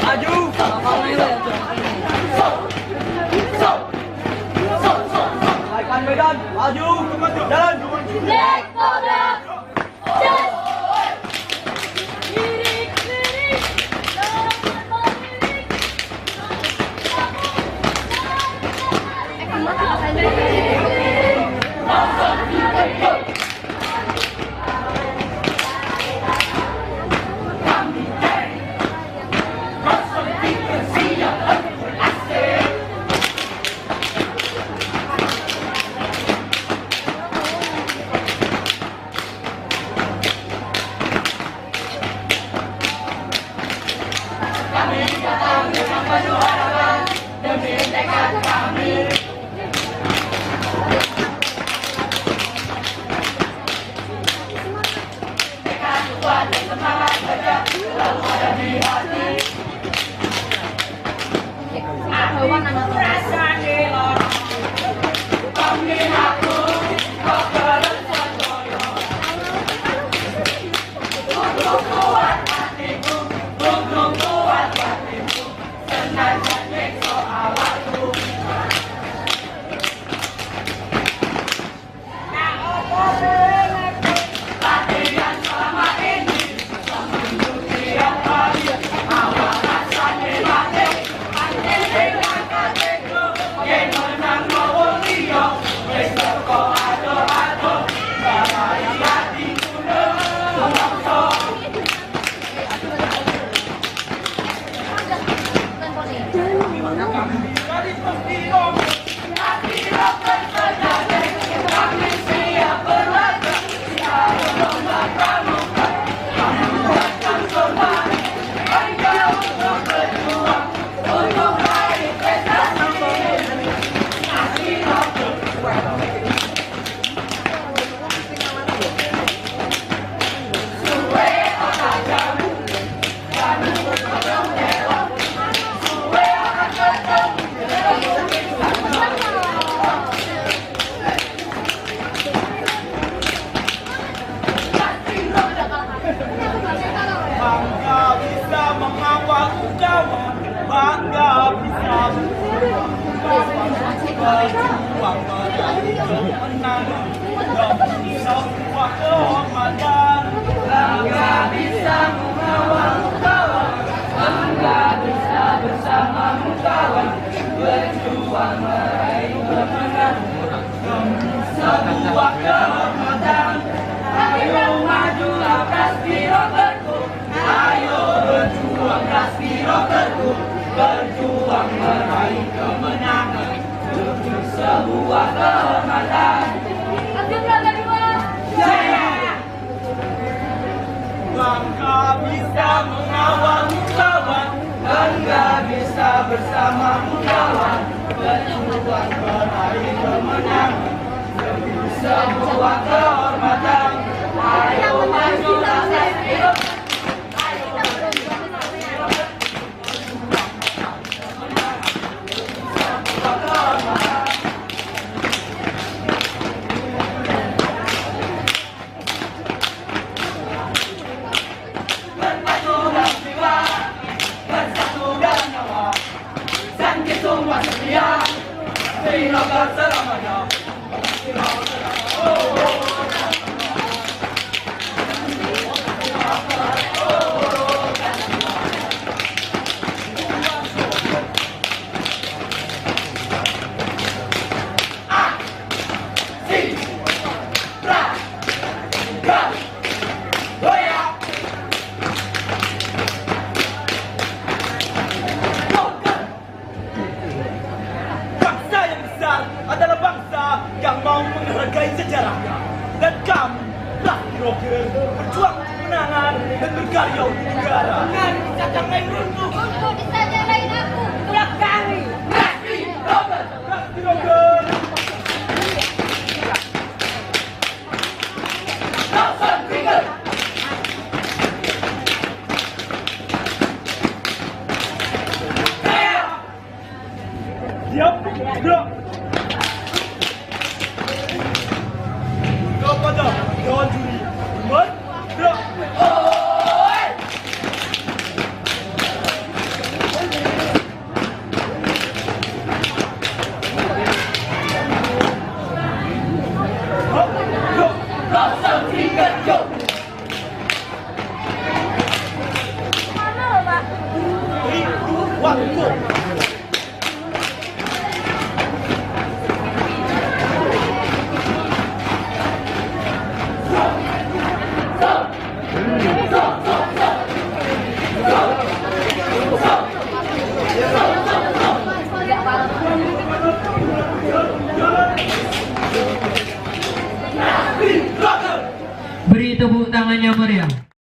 Maju. Naikkan medan, maju, jalan. Black Cobra. Just. Lirik, lirik. Bangga bisa mengawal kawan, bangga bisa berjuang meraih kemenangan demi sebuah kehormatan. Bangga bisa mengawal kawan, bangga bisa bersamamu kawan, berjuang meraih kemenangan demi sebuah kehormatan. Ayo majulah Kaspi Rokerku, ayo berjuang Kaspi Rokerku, berjuang meraih kemenangan demi sebuah kehormatan. Jaya! Bangga bisa mengawalmu kawan, bangga bisa bersamamu kawan, berjuang meraih kemenangan demi sebuah kehormatan. Ayo majulah Kaspi Rokerku. Adalah bangsa yang mau menghargai sejarahnya, dan kami Kaspi Roker berjuang untuk kemenangan dan berkarya untuk negara. Mari kita jangan runtuh Untuk disajarain aku, itulah kami. Kaspi Roker, Kaspi Roker. Nelson Finger. Siap, gerak. Kepada Dewan Juri, gerak. hukum. Beri tepuk tangannya meriah.